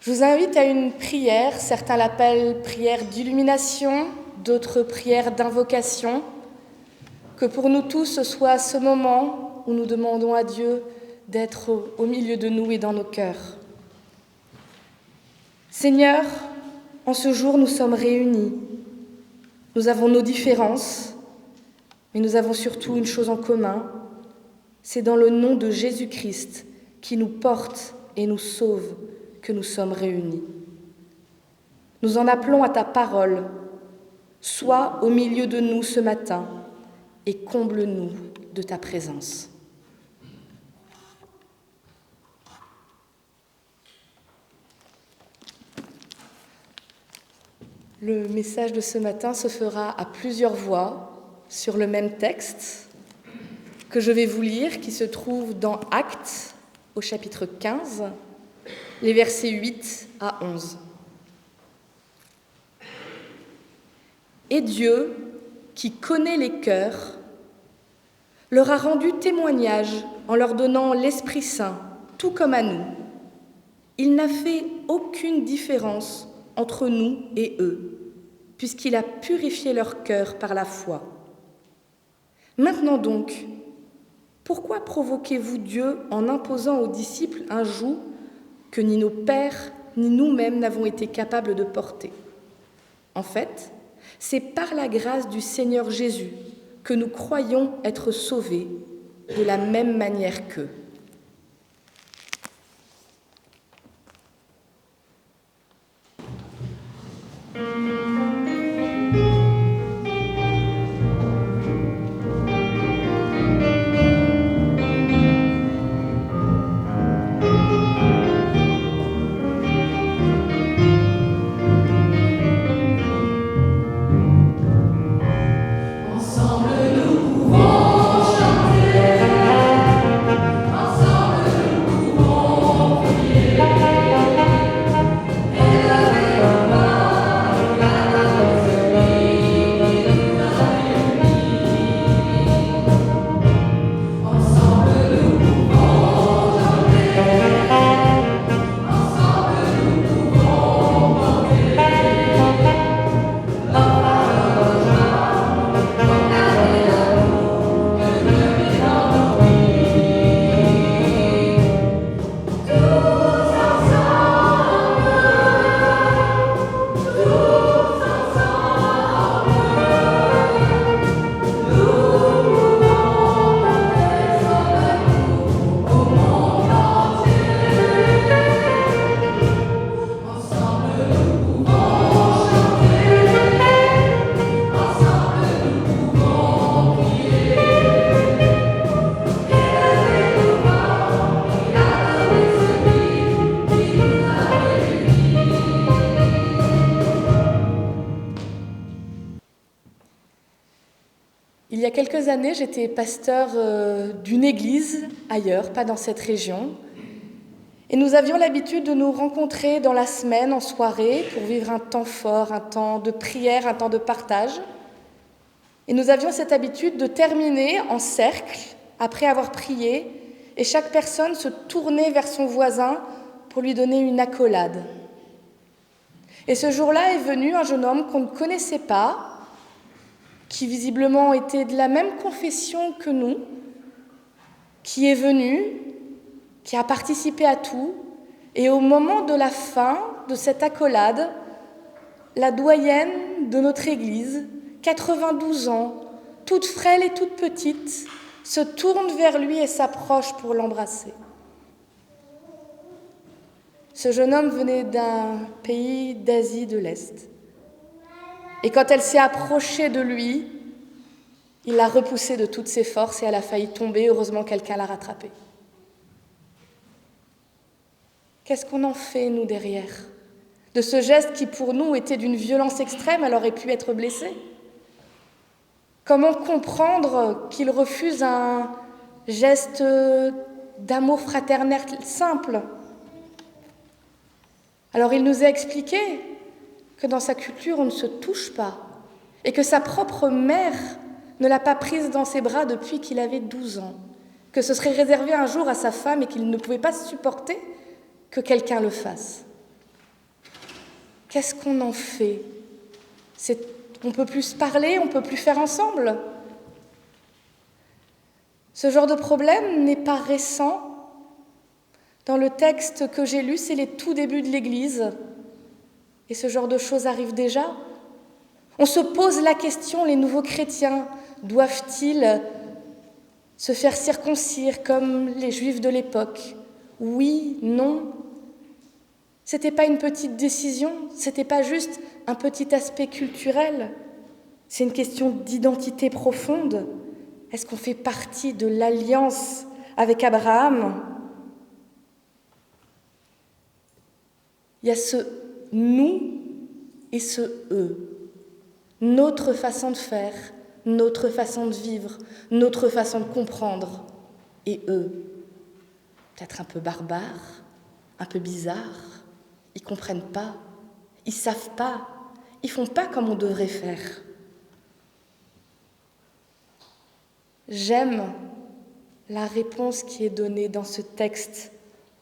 Je vous invite à une prière, certains l'appellent prière d'illumination, d'autres prière d'invocation, que pour nous tous ce soit ce moment où nous demandons à Dieu d'être au milieu de nous et dans nos cœurs. Seigneur, en ce jour nous sommes réunis. Nous avons nos différences, mais nous avons surtout une chose en commun, c'est dans le nom de Jésus-Christ qui nous porte et nous sauve que nous sommes réunis. Nous en appelons à ta parole. Sois au milieu de nous ce matin et comble-nous de ta présence. Le message de ce matin se fera à plusieurs voix sur le même texte que je vais vous lire, qui se trouve dans Actes, au chapitre 15, les versets 8 à 11. Et Dieu, qui connaît les cœurs, leur a rendu témoignage en leur donnant l'Esprit Saint, tout comme à nous. Il n'a fait aucune différence entre nous et eux, puisqu'il a purifié leur cœur par la foi. Maintenant donc, pourquoi provoquez-vous Dieu en imposant aux disciples un joug que ni nos pères ni nous-mêmes n'avons été capables de porter? En fait, c'est par la grâce du Seigneur Jésus que nous croyons être sauvés de la même manière qu'eux. Il y a quelques années, j'étais pasteur d'une église ailleurs, pas dans cette région. Et nous avions l'habitude de nous rencontrer dans la semaine, en soirée, pour vivre un temps fort, un temps de prière, un temps de partage. Et nous avions cette habitude de terminer en cercle, après avoir prié, et chaque personne se tournait vers son voisin pour lui donner une accolade. Et ce jour-là est venu un jeune homme qu'on ne connaissait pas, qui visiblement était de la même confession que nous, qui est venu, qui a participé à tout, et au moment de la fin de cette accolade, la doyenne de notre église, 92 ans, toute frêle et toute petite, se tourne vers lui et s'approche pour l'embrasser. Ce jeune homme venait d'un pays d'Asie de l'Est. Et quand elle s'est approchée de lui, il l'a repoussée de toutes ses forces et elle a failli tomber. Heureusement, quelqu'un l'a rattrapée. Qu'est-ce qu'on en fait, nous, derrière, de ce geste qui, pour nous, était d'une violence extrême, elle aurait pu être blessée? Comment comprendre qu'il refuse un geste d'amour fraternel simple? Alors, il nous a expliqué que dans sa culture, on ne se touche pas, et que sa propre mère ne l'a pas prise dans ses bras depuis qu'il avait 12 ans, que ce serait réservé un jour à sa femme et qu'il ne pouvait pas supporter que quelqu'un le fasse. qu'est-ce qu'on en fait? On ne peut plus se parler, on ne peut plus faire ensemble. Ce genre de problème n'est pas récent. Dans le texte que j'ai lu, c'est les tout débuts de l'Église. Et ce genre de choses arrive déjà. On se pose la question, les nouveaux chrétiens, doivent-ils se faire circoncire comme les Juifs de l'époque? Oui, non. Ce n'était pas une petite décision, ce n'était pas juste un petit aspect culturel. C'est une question d'identité profonde. Est-ce qu'on fait partie de l'alliance avec Abraham? Il y a ce « nous » et ce « eux ». Notre façon de faire, notre façon de vivre, notre façon de comprendre. Et eux, peut-être un peu barbares, un peu bizarres. Ils ne comprennent pas, ils ne savent pas, ils ne font pas comme on devrait faire. J'aime la réponse qui est donnée dans ce texte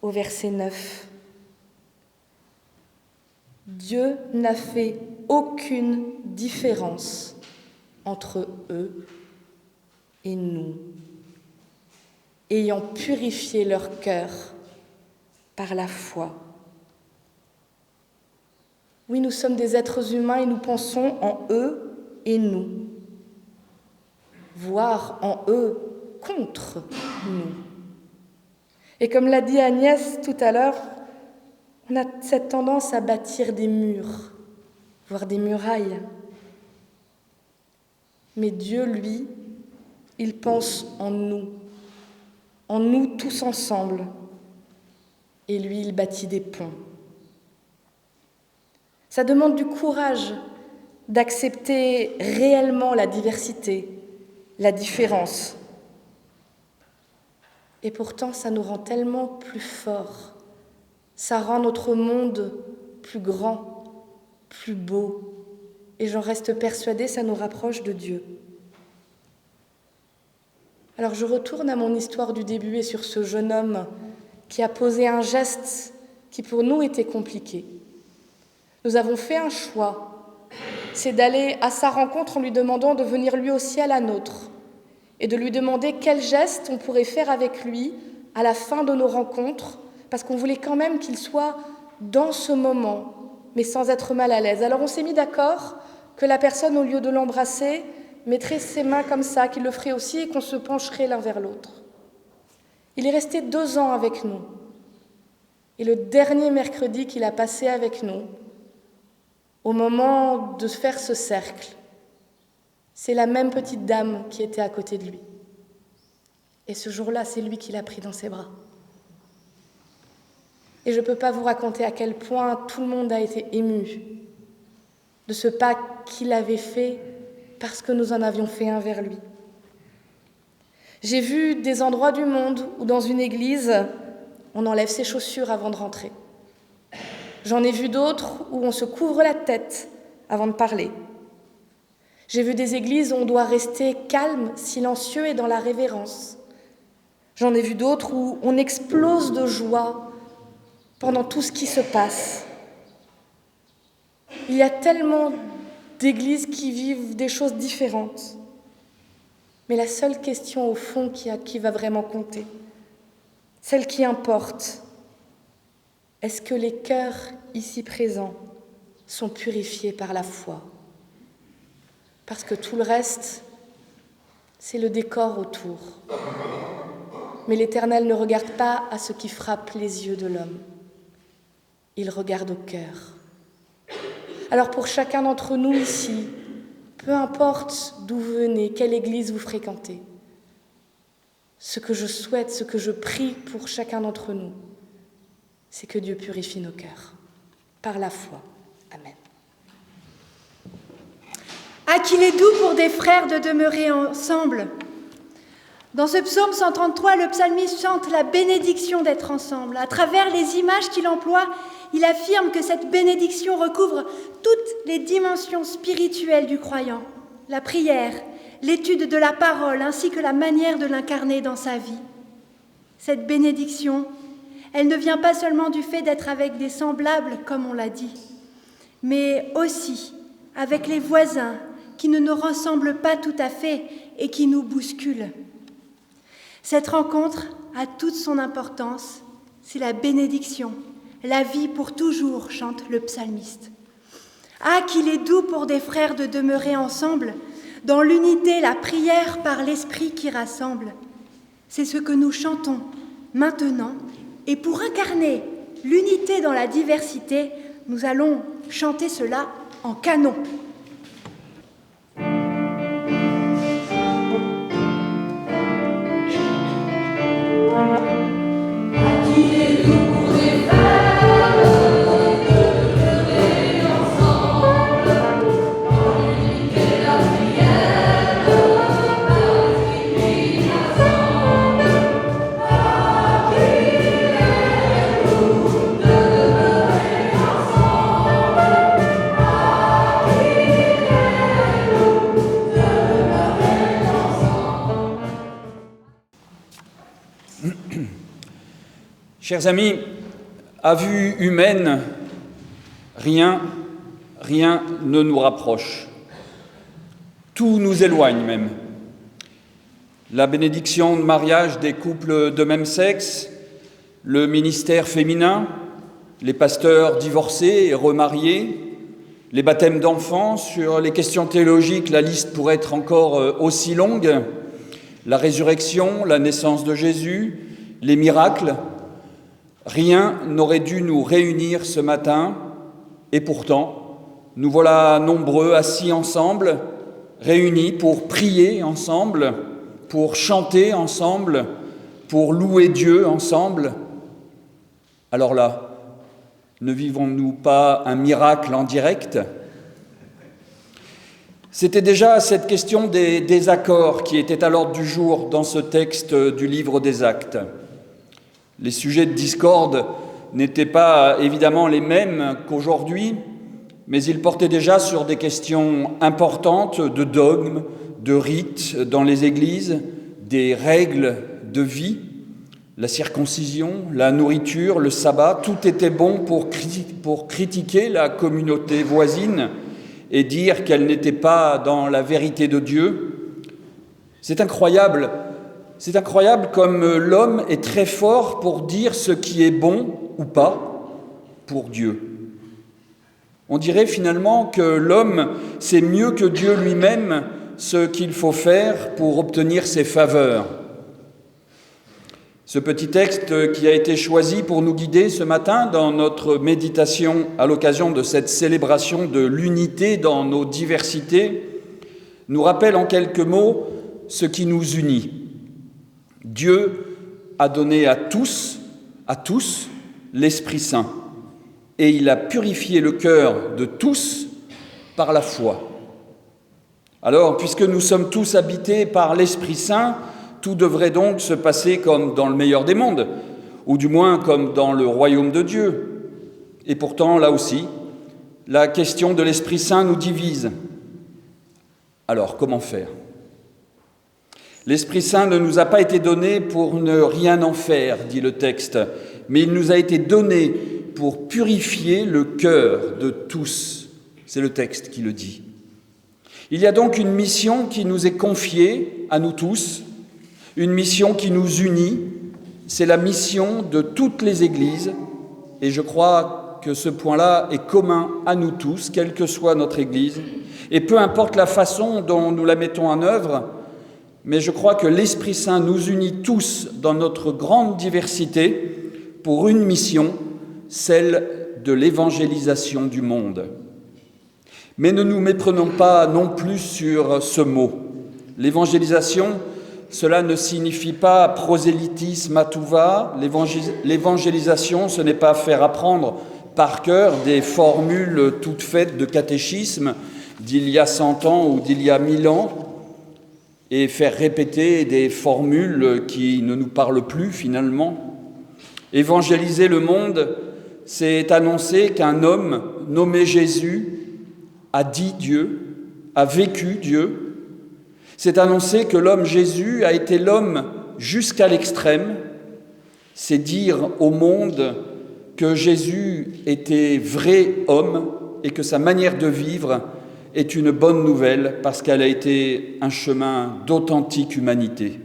au verset 9. Dieu n'a fait aucune différence entre eux et nous, ayant purifié leur cœur par la foi. Oui, nous sommes des êtres humains et nous pensons en eux et nous, voire en eux contre nous. Et comme l'a dit Agnès tout à l'heure, on a cette tendance à bâtir des murs, voire des murailles. Mais Dieu, lui, il pense en nous tous ensemble. Et lui, il bâtit des ponts. Ça demande du courage d'accepter réellement la diversité, la différence. Et pourtant, ça nous rend tellement plus forts. Ça rend notre monde plus grand, plus beau. Et j'en reste persuadée, ça nous rapproche de Dieu. Alors je retourne à mon histoire du début et sur ce jeune homme qui a posé un geste qui pour nous était compliqué. Nous avons fait un choix, c'est d'aller à sa rencontre en lui demandant de venir lui aussi à la nôtre et de lui demander quel geste on pourrait faire avec lui à la fin de nos rencontres, parce qu'on voulait quand même qu'il soit dans ce moment, mais sans être mal à l'aise. Alors on s'est mis d'accord que la personne, au lieu de l'embrasser, mettrait ses mains comme ça, qu'il le ferait aussi et qu'on se pencherait l'un vers l'autre. Il est resté 2 ans avec nous. Et le dernier mercredi qu'il a passé avec nous, au moment de faire ce cercle, c'est la même petite dame qui était à côté de lui. Et ce jour-là, c'est lui qui l'a pris dans ses bras. Et je ne peux pas vous raconter à quel point tout le monde a été ému de ce pas qu'il avait fait parce que nous en avions fait un vers lui. J'ai vu des endroits du monde où dans une église, on enlève ses chaussures avant de rentrer. J'en ai vu d'autres où on se couvre la tête avant de parler. J'ai vu des églises où on doit rester calme, silencieux et dans la révérence. J'en ai vu d'autres où on explose de joie pendant tout ce qui se passe. Il y a tellement d'églises qui vivent des choses différentes. Mais la seule question au fond qui va vraiment compter, celle qui importe, est-ce que les cœurs ici présents sont purifiés par la foi? Parce que tout le reste, c'est le décor autour. Mais l'Éternel ne regarde pas à ce qui frappe les yeux de l'homme. Il regarde au cœur. Alors pour chacun d'entre nous ici, peu importe d'où vous venez, quelle église vous fréquentez, ce que je souhaite, ce que je prie pour chacun d'entre nous, c'est que Dieu purifie nos cœurs, par la foi. Amen. Ah, qu'il est doux pour des frères de demeurer ensemble. Dans ce psaume 133, le psalmiste chante la bénédiction d'être ensemble. À travers les images qu'il emploie, il affirme que cette bénédiction recouvre toutes les dimensions spirituelles du croyant. La prière, l'étude de la parole, ainsi que la manière de l'incarner dans sa vie. Cette bénédiction, elle ne vient pas seulement du fait d'être avec des semblables, comme on l'a dit. mais aussi avec les voisins qui ne nous ressemblent pas tout à fait et qui nous bousculent. Cette rencontre a toute son importance, c'est la bénédiction, la vie pour toujours, chante le psalmiste. Ah, qu'il est doux pour des frères de demeurer ensemble, dans l'unité, la prière par l'esprit qui rassemble. C'est ce que nous chantons maintenant, et pour incarner l'unité dans la diversité, nous allons chanter cela en canon. Chers amis, à vue humaine, rien ne nous rapproche. Tout nous éloigne même. La bénédiction de mariage des couples de même sexe, le ministère féminin, les pasteurs divorcés et remariés, les baptêmes d'enfants, sur les questions théologiques, la liste pourrait être encore aussi longue, la résurrection, la naissance de Jésus, les miracles. Rien n'aurait dû nous réunir ce matin, et pourtant, nous voilà nombreux assis ensemble, réunis pour prier ensemble, pour chanter ensemble, pour louer Dieu ensemble. Alors là, ne vivons-nous pas un miracle en direct ? C'était déjà cette question des désaccords qui était à l'ordre du jour dans ce texte du livre des Actes. Les sujets de discorde n'étaient pas évidemment les mêmes qu'aujourd'hui, mais ils portaient déjà sur des questions importantes de dogmes, de rites dans les églises, des règles de vie, la circoncision, la nourriture, le sabbat. Tout était bon pour critiquer la communauté voisine et dire qu'elle n'était pas dans la vérité de Dieu. C'est incroyable comme l'homme est très fort pour dire ce qui est bon ou pas pour Dieu. On dirait finalement que l'homme sait mieux que Dieu lui-même ce qu'il faut faire pour obtenir ses faveurs. Ce petit texte qui a été choisi pour nous guider ce matin dans notre méditation à l'occasion de cette célébration de l'unité dans nos diversités nous rappelle en quelques mots ce qui nous unit. Dieu a donné à tous, l'Esprit Saint, et il a purifié le cœur de tous par la foi. Alors, puisque nous sommes tous habités par l'Esprit Saint, tout devrait donc se passer comme dans le meilleur des mondes, ou du moins comme dans le royaume de Dieu. Et pourtant, là aussi, la question de l'Esprit Saint nous divise. Alors, comment faire ? L'Esprit Saint ne nous a pas été donné pour ne rien en faire, dit le texte, mais il nous a été donné pour purifier le cœur de tous. C'est le texte qui le dit. Il y a donc une mission qui nous est confiée à nous tous, une mission qui nous unit. C'est la mission de toutes les églises, et je crois que ce point-là est commun à nous tous, quelle que soit notre église, et peu importe la façon dont nous la mettons en œuvre, mais je crois que l'Esprit Saint nous unit tous dans notre grande diversité pour une mission, celle de l'évangélisation du monde. Mais ne nous méprenons pas non plus sur ce mot. L'évangélisation, cela ne signifie pas prosélytisme à tout va. L'évangélisation, ce n'est pas faire apprendre par cœur des formules toutes faites de catéchisme d'il y a 100 ans ou d'il y a 1000 ans, et faire répéter des formules qui ne nous parlent plus finalement. Évangéliser le monde, c'est annoncer qu'un homme nommé Jésus a dit Dieu, a vécu Dieu. C'est annoncer que l'homme Jésus a été l'homme jusqu'à l'extrême. C'est dire au monde que Jésus était vrai homme et que sa manière de vivre est une bonne nouvelle parce qu'elle a été un chemin d'authentique humanité.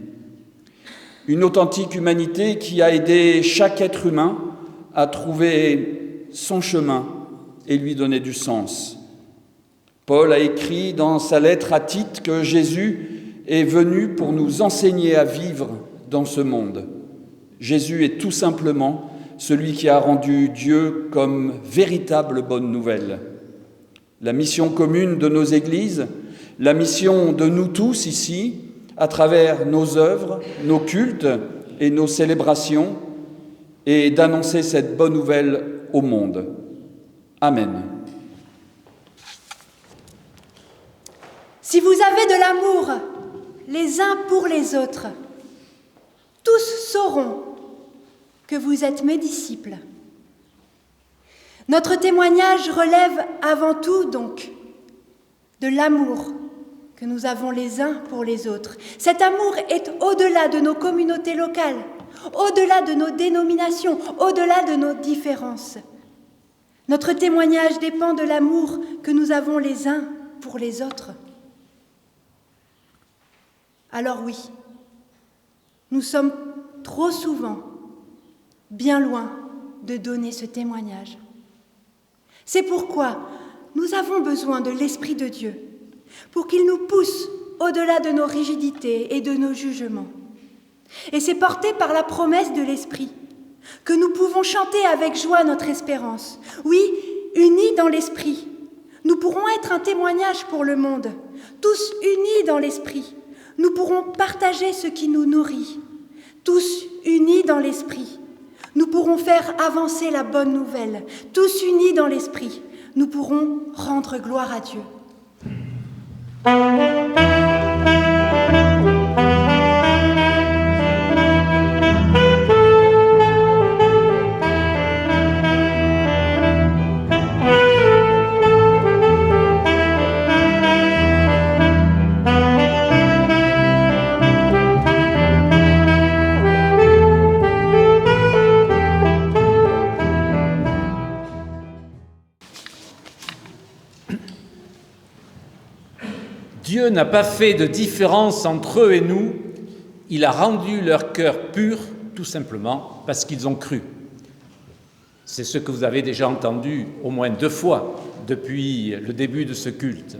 Une authentique humanité qui a aidé chaque être humain à trouver son chemin et lui donner du sens. Paul a écrit dans sa lettre à Tite que Jésus est venu pour nous enseigner à vivre dans ce monde. Jésus est tout simplement celui qui a rendu Dieu comme véritable bonne nouvelle. La mission commune de nos églises, la mission de nous tous ici, à travers nos œuvres, nos cultes et nos célébrations, est d'annoncer cette bonne nouvelle au monde. Amen. Si vous avez de l'amour les uns pour les autres, tous sauront que vous êtes mes disciples. Notre témoignage relève avant tout donc de l'amour que nous avons les uns pour les autres. Cet amour est au-delà de nos communautés locales, au-delà de nos dénominations, au-delà de nos différences. Notre témoignage dépend de l'amour que nous avons les uns pour les autres. Alors oui, nous sommes trop souvent bien loin de donner ce témoignage. C'est pourquoi nous avons besoin de l'Esprit de Dieu, pour qu'il nous pousse au-delà de nos rigidités et de nos jugements. Et c'est porté par la promesse de l'Esprit que nous pouvons chanter avec joie notre espérance. Oui, unis dans l'Esprit, nous pourrons être un témoignage pour le monde. Tous unis dans l'Esprit, nous pourrons partager ce qui nous nourrit. Tous unis dans l'Esprit, nous pourrons faire avancer la bonne nouvelle. Tous unis dans l'Esprit, nous pourrons rendre gloire à Dieu. Dieu n'a pas fait de différence entre eux et nous, il a rendu leur cœur pur, tout simplement parce qu'ils ont cru. C'est ce que vous avez déjà entendu au moins 2 fois depuis le début de ce culte.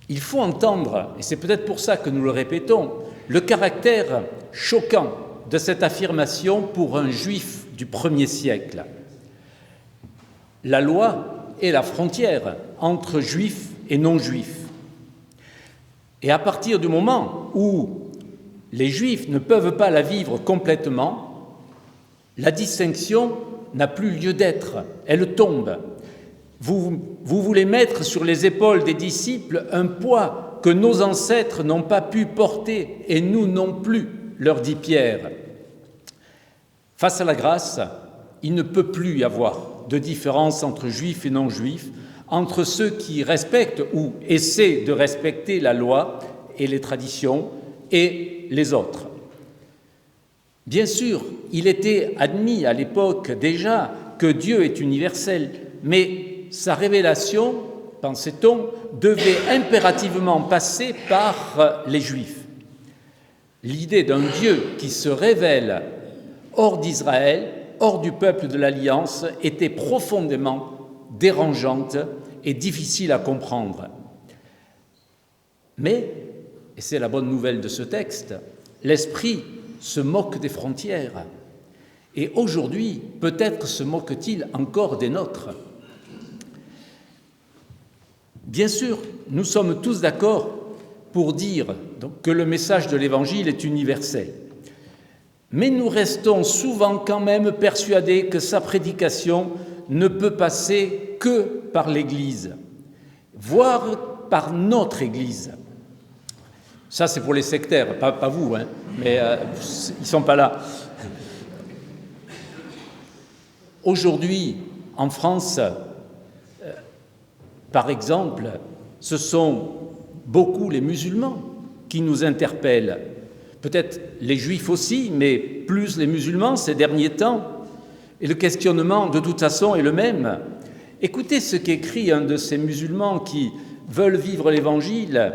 Il faut entendre, et c'est peut-être pour ça que nous le répétons, le caractère choquant de cette affirmation pour un juif du 1er siècle. La loi est la frontière entre juifs et non-juifs. Et à partir du moment où les juifs ne peuvent pas la vivre complètement, la distinction n'a plus lieu d'être, elle tombe. Vous voulez mettre sur les épaules des disciples un poids que nos ancêtres n'ont pas pu porter, et nous non plus, leur dit Pierre. Face à la grâce, il ne peut plus y avoir de différence entre juifs et non-juifs, entre ceux qui respectent ou essaient de respecter la loi et les traditions et les autres. Bien sûr, il était admis à l'époque déjà que Dieu est universel, mais sa révélation, pensait-on, devait impérativement passer par les Juifs. L'idée d'un Dieu qui se révèle hors d'Israël, hors du peuple de l'Alliance, était profondément dérangeante et difficile à comprendre. Mais, et c'est la bonne nouvelle de ce texte, l'Esprit se moque des frontières. Et aujourd'hui, peut-être se moque-t-il encore des nôtres. Bien sûr, nous sommes tous d'accord pour dire donc, que le message de l'Évangile est universel. Mais nous restons souvent quand même persuadés que sa prédication ne peut passer que par l'Église, voire par notre Église. Ça, c'est pour les sectaires, pas vous, hein, mais ils ne sont pas là. Aujourd'hui, en France, par exemple, ce sont beaucoup les musulmans qui nous interpellent. Peut-être les juifs aussi, mais plus les musulmans ces derniers temps. Et le questionnement, de toute façon, est le même. Écoutez ce qu'écrit un de ces musulmans qui veulent vivre l'Évangile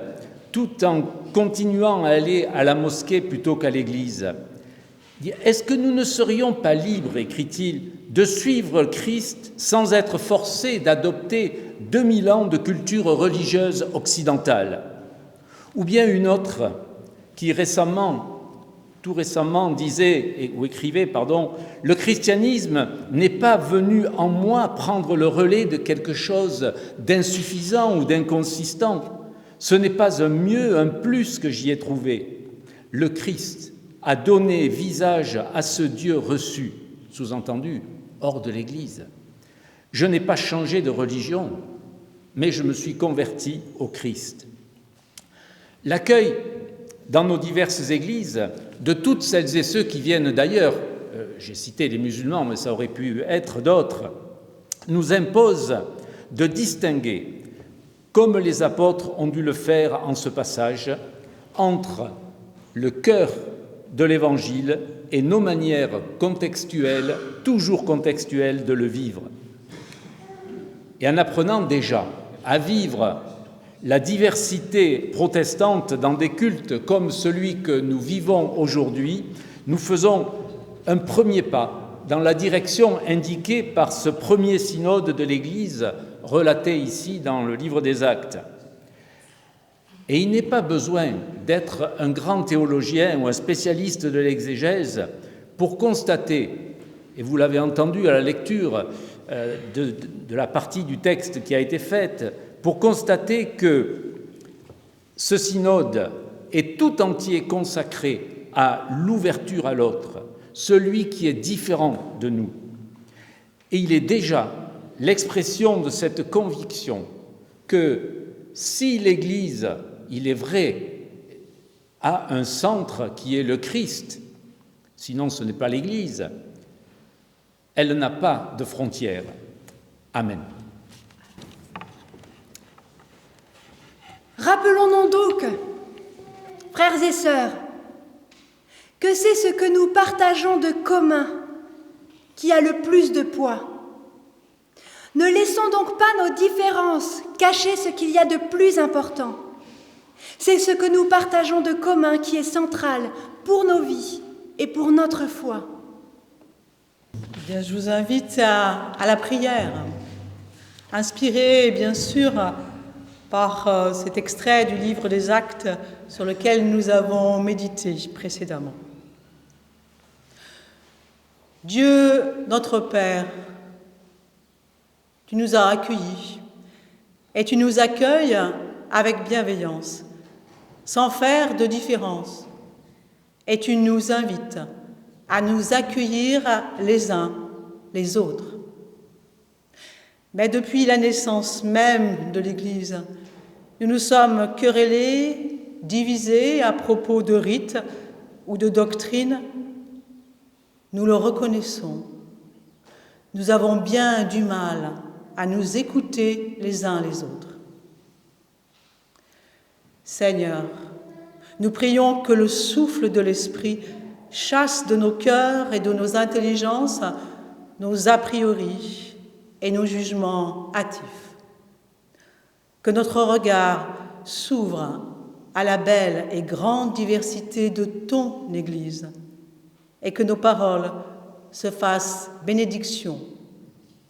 tout en continuant à aller à la mosquée plutôt qu'à l'église. Est-ce que nous ne serions pas libres, écrit-il, de suivre Christ sans être forcés d'adopter 2000 ans de culture religieuse occidentale? Ou bien une autre qui tout récemment disait, ou écrivait, le christianisme n'est pas venu en moi prendre le relais de quelque chose d'insuffisant ou d'inconsistant. Ce n'est pas un mieux, un plus que j'y ai trouvé. Le Christ a donné visage à ce Dieu reçu, sous-entendu, hors de l'Église. Je n'ai pas changé de religion, mais je me suis converti au Christ. L'accueil dans nos diverses églises de toutes celles et ceux qui viennent d'ailleurs, j'ai cité les musulmans, mais ça aurait pu être d'autres, nous impose de distinguer, comme les apôtres ont dû le faire en ce passage, entre le cœur de l'Évangile et nos manières contextuelles, toujours contextuelles, de le vivre. Et en apprenant déjà à vivre la diversité protestante dans des cultes comme celui que nous vivons aujourd'hui, nous faisons un premier pas dans la direction indiquée par ce premier synode de l'Église, relaté ici dans le livre des Actes. Et il n'est pas besoin d'être un grand théologien ou un spécialiste de l'exégèse pour constater, et vous l'avez entendu à la lecture de la partie du texte qui a été faite, pour constater que ce synode est tout entier consacré à l'ouverture à l'autre, celui qui est différent de nous. Et il est déjà l'expression de cette conviction que si l'Église, il est vrai, a un centre qui est le Christ, sinon ce n'est pas l'Église, elle n'a pas de frontières. Amen. Rappelons-nous donc, frères et sœurs, que c'est ce que nous partageons de commun qui a le plus de poids. Ne laissons donc pas nos différences cacher ce qu'il y a de plus important. C'est ce que nous partageons de commun qui est central pour nos vies et pour notre foi. Bien, je vous invite à la prière, inspirée bien sûr par cet extrait du livre des Actes sur lequel nous avons médité précédemment. Dieu, notre Père, tu nous as accueillis et tu nous accueilles avec bienveillance, sans faire de différence, et tu nous invites à nous accueillir les uns les autres. Mais depuis la naissance même de l'Église, nous nous sommes querellés, divisés à propos de rites ou de doctrines. Nous le reconnaissons. Nous avons bien du mal à nous écouter les uns les autres. Seigneur, nous prions que le souffle de l'Esprit chasse de nos cœurs et de nos intelligences nos a priori et nos jugements hâtifs. Que notre regard s'ouvre à la belle et grande diversité de ton Église et que nos paroles se fassent bénédiction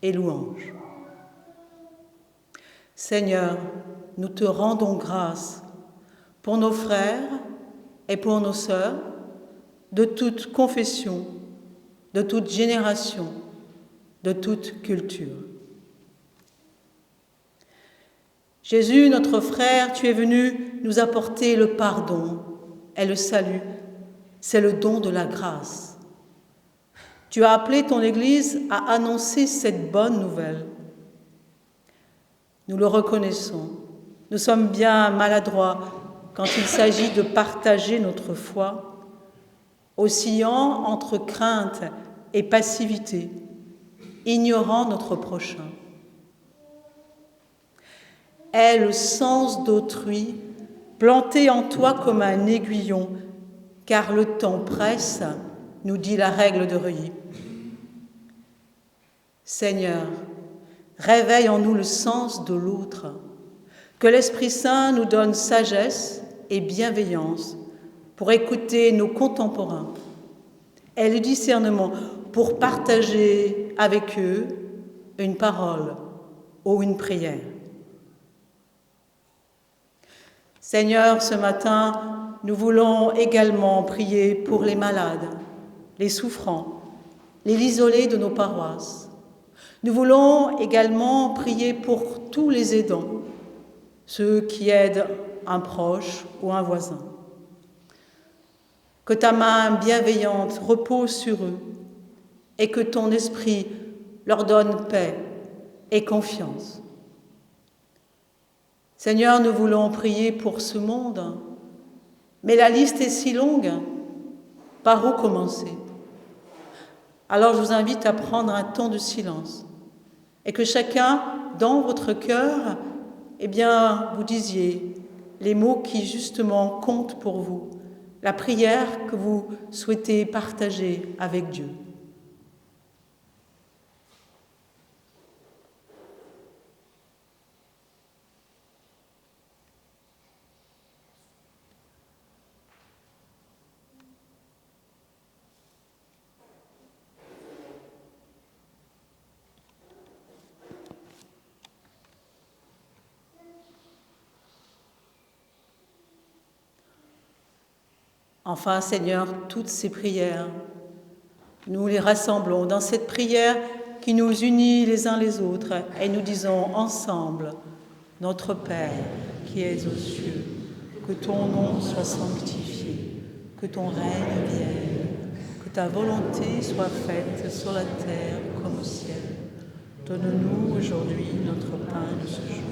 et louange. Seigneur, nous te rendons grâce pour nos frères et pour nos sœurs de toute confession, de toute génération, de toute culture. Jésus, notre frère, tu es venu nous apporter le pardon et le salut. C'est le don de la grâce. Tu as appelé ton Église à annoncer cette bonne nouvelle. Nous le reconnaissons. Nous sommes bien maladroits quand il s'agit de partager notre foi, oscillant entre crainte et passivité, ignorant notre prochain. Aie le sens d'autrui, planté en toi comme un aiguillon, car le temps presse, nous dit la règle de Reuilly. Seigneur, réveille en nous le sens de l'autre. Que l'Esprit Saint nous donne sagesse et bienveillance pour écouter nos contemporains et le discernement pour partager avec eux une parole ou une prière. Seigneur, ce matin, nous voulons également prier pour les malades, les souffrants, les isolés de nos paroisses. Nous voulons également prier pour tous les aidants, ceux qui aident un proche ou un voisin. Que ta main bienveillante repose sur eux et que ton esprit leur donne paix et confiance. Seigneur, nous voulons prier pour ce monde, mais la liste est si longue, par où commencer? Alors je vous invite à prendre un temps de silence et que chacun, dans votre cœur, vous disiez les mots qui justement comptent pour vous, la prière que vous souhaitez partager avec Dieu. Enfin, Seigneur, toutes ces prières, nous les rassemblons dans cette prière qui nous unit les uns les autres et nous disons ensemble, Notre Père qui es aux cieux, que ton nom soit sanctifié, que ton règne vienne, que ta volonté soit faite sur la terre comme au ciel. Donne-nous aujourd'hui notre pain de ce jour.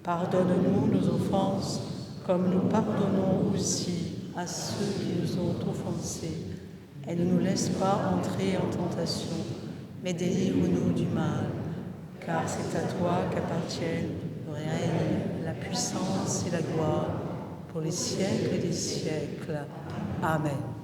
Pardonne-nous nos offenses comme nous pardonnons aussi à ceux qui nous ont offensés, et ne nous laisse pas entrer en tentation, mais délivre-nous du mal, car c'est à toi qu'appartiennent le règne, la puissance et la gloire pour les siècles des siècles. Amen.